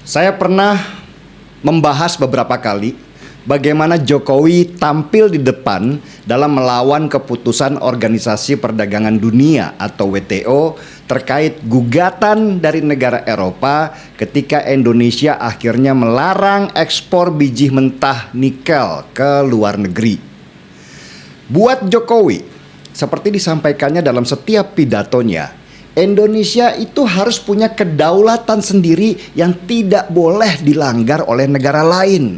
Saya pernah membahas beberapa kali bagaimana Jokowi tampil di depan dalam melawan keputusan Organisasi Perdagangan Dunia atau WTO terkait gugatan dari negara Eropa ketika Indonesia akhirnya melarang ekspor biji mentah nikel ke luar negeri. Buat Jokowi, seperti disampaikannya dalam setiap pidatonya, Indonesia itu harus punya kedaulatan sendiri yang tidak boleh dilanggar oleh negara lain.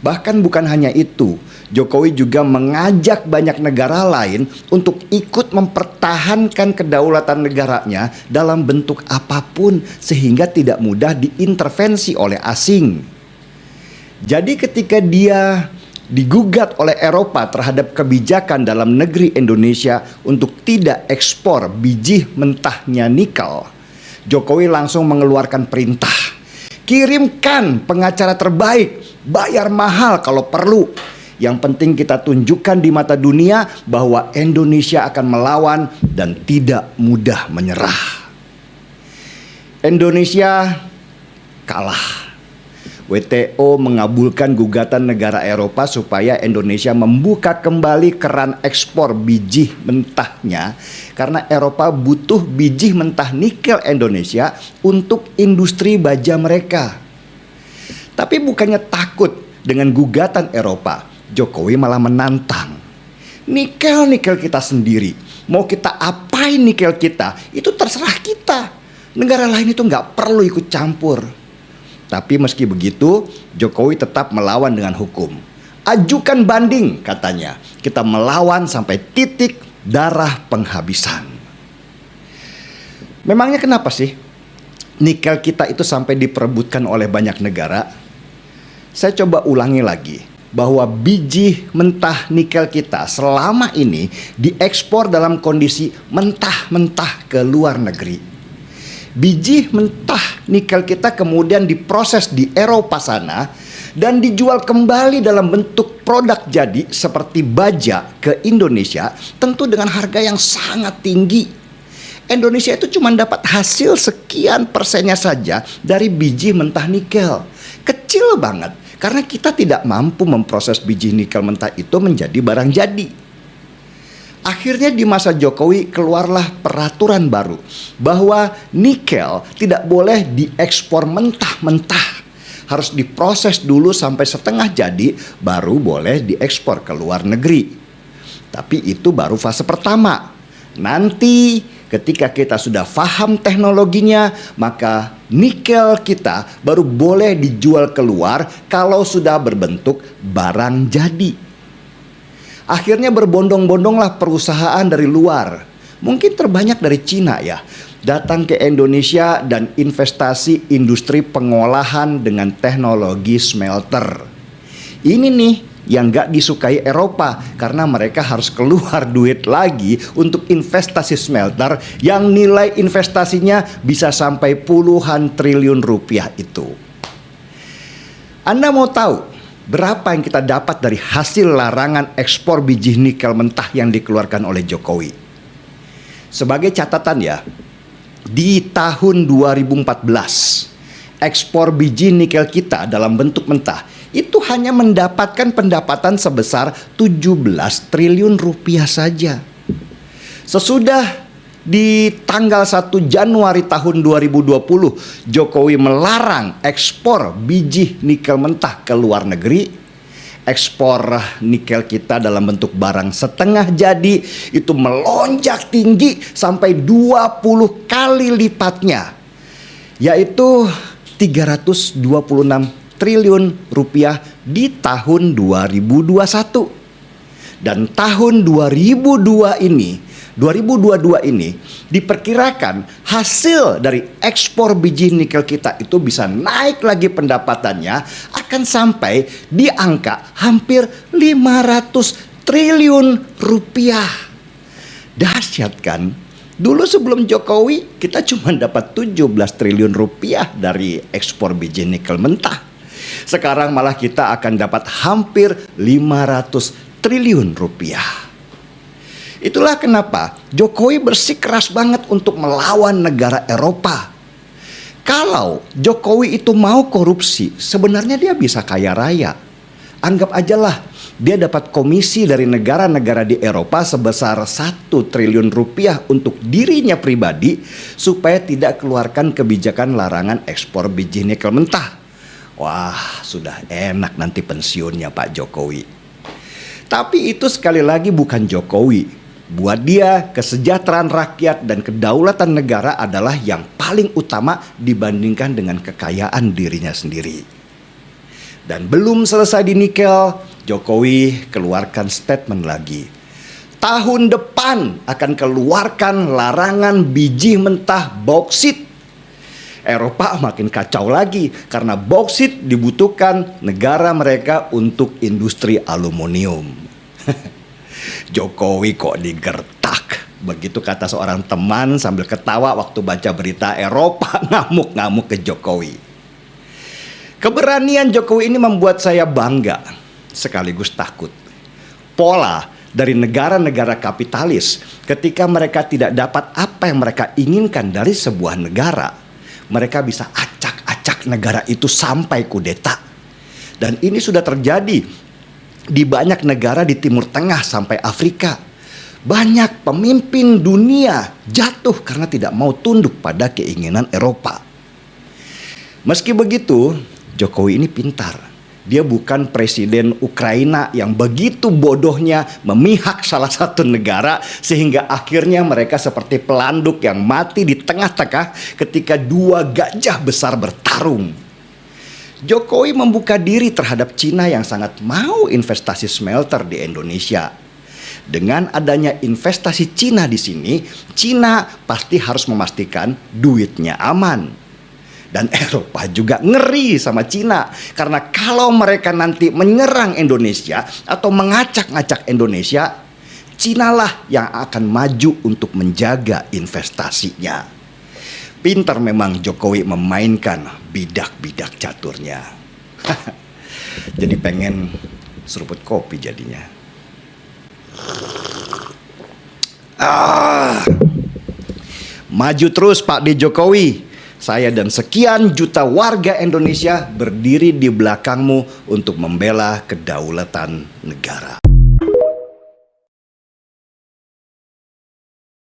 Bahkan bukan hanya itu, Jokowi juga mengajak banyak negara lain untuk ikut mempertahankan kedaulatan negaranya dalam bentuk apapun sehingga tidak mudah diintervensi oleh asing. Jadi ketika dia digugat oleh Eropa terhadap kebijakan dalam negeri Indonesia untuk tidak ekspor biji mentahnya nikel, Jokowi langsung mengeluarkan perintah, kirimkan pengacara terbaik, bayar mahal kalau perlu. Yang penting kita tunjukkan di mata dunia bahwa Indonesia akan melawan dan tidak mudah menyerah. Indonesia kalah. WTO mengabulkan gugatan negara Eropa supaya Indonesia membuka kembali keran ekspor biji mentahnya karena Eropa butuh biji mentah nikel Indonesia untuk industri baja mereka. Tapi bukannya takut dengan gugatan Eropa, Jokowi malah menantang. Nikel kita sendiri, mau kita apain nikel kita, itu terserah kita. Negara lain itu nggak perlu ikut campur. Tapi meski begitu, Jokowi tetap melawan dengan hukum. Ajukan banding, katanya. Kita melawan sampai titik darah penghabisan. Memangnya kenapa sih nikel kita itu sampai diperebutkan oleh banyak negara? Saya coba ulangi lagi bahwa biji mentah nikel kita selama ini diekspor dalam kondisi mentah-mentah ke luar negeri. Biji mentah nikel kita kemudian diproses di Eropa sana dan dijual kembali dalam bentuk produk jadi seperti baja ke Indonesia, tentu dengan harga yang sangat tinggi. Indonesia itu cuma dapat hasil sekian persennya saja dari biji mentah nikel. Kecil banget karena kita tidak mampu memproses biji nikel mentah itu menjadi barang jadi. Akhirnya di masa Jokowi keluarlah peraturan baru bahwa nikel tidak boleh diekspor mentah-mentah. Harus diproses dulu sampai setengah jadi baru boleh diekspor ke luar negeri. Tapi itu baru fase pertama. Nanti ketika kita sudah paham teknologinya, maka nikel kita baru boleh dijual keluar kalau sudah berbentuk barang jadi. Akhirnya berbondong-bondonglah perusahaan dari luar, mungkin terbanyak dari Cina ya, datang ke Indonesia dan investasi industri pengolahan dengan teknologi smelter. Ini nih yang gak disukai Eropa karena mereka harus keluar duit lagi untuk investasi smelter yang nilai investasinya bisa sampai puluhan triliun rupiah itu. Anda mau tahu berapa yang kita dapat dari hasil larangan ekspor biji nikel mentah yang dikeluarkan oleh Jokowi? Sebagai catatan ya, di tahun 2014, ekspor biji nikel kita dalam bentuk mentah itu hanya mendapatkan pendapatan sebesar 17 triliun rupiah saja. Sesudah di tanggal 1 Januari tahun 2020, Jokowi melarang ekspor biji nikel mentah ke luar negeri. Ekspor nikel kita dalam bentuk barang setengah jadi itu melonjak tinggi sampai 20 kali lipatnya, yaitu 326 triliun rupiah di tahun 2021. Dan tahun 2022 ini diperkirakan hasil dari ekspor biji nikel kita itu bisa naik lagi pendapatannya akan sampai di angka hampir 500 triliun rupiah. Dahsyat kan? Dulu sebelum Jokowi kita cuma dapat 17 triliun rupiah dari ekspor biji nikel mentah. Sekarang malah kita akan dapat hampir 500 triliun rupiah. Itulah kenapa Jokowi bersikeras banget untuk melawan negara Eropa. Kalau Jokowi itu mau korupsi, sebenarnya dia bisa kaya raya. Anggap aja lah, dia dapat komisi dari negara-negara di Eropa sebesar 1 triliun rupiah untuk dirinya pribadi supaya tidak keluarkan kebijakan larangan ekspor biji nikel mentah. Wah, sudah enak nanti pensiunnya Pak Jokowi. Tapi itu sekali lagi bukan Jokowi. Buat dia, kesejahteraan rakyat dan kedaulatan negara adalah yang paling utama dibandingkan dengan kekayaan dirinya sendiri. Dan belum selesai di nikel, Jokowi keluarkan statement lagi. Tahun depan akan keluarkan larangan biji mentah bauksit. Eropa makin kacau lagi karena bauksit dibutuhkan negara mereka untuk industri aluminium. Jokowi kok digertak. Begitu kata seorang teman sambil ketawa waktu baca berita Eropa ngamuk-ngamuk ke Jokowi. Keberanian Jokowi ini membuat saya bangga sekaligus takut. Pola dari negara-negara kapitalis ketika mereka tidak dapat apa yang mereka inginkan dari sebuah negara, mereka bisa acak-acak negara itu sampai kudeta. Dan ini sudah terjadi di banyak negara di Timur Tengah sampai Afrika. Banyak pemimpin dunia jatuh karena tidak mau tunduk pada keinginan Eropa. Meski begitu, Jokowi ini pintar. Dia bukan presiden Ukraina yang begitu bodohnya memihak salah satu negara sehingga akhirnya mereka seperti pelanduk yang mati di tengah-tengah ketika 2 gajah besar bertarung. Jokowi membuka diri terhadap Cina yang sangat mau investasi smelter di Indonesia. Dengan adanya investasi Cina di sini, Cina pasti harus memastikan duitnya aman. Dan Eropa juga ngeri sama Cina karena kalau mereka nanti menyerang Indonesia atau mengacak-ngacak Indonesia, Cina lah yang akan maju untuk menjaga investasinya. Pintar memang Jokowi memainkan bidak-bidak caturnya. Jadi pengen seruput kopi jadinya. Maju terus Pak D. Jokowi. Saya dan sekian juta warga Indonesia berdiri di belakangmu untuk membela kedaulatan negara.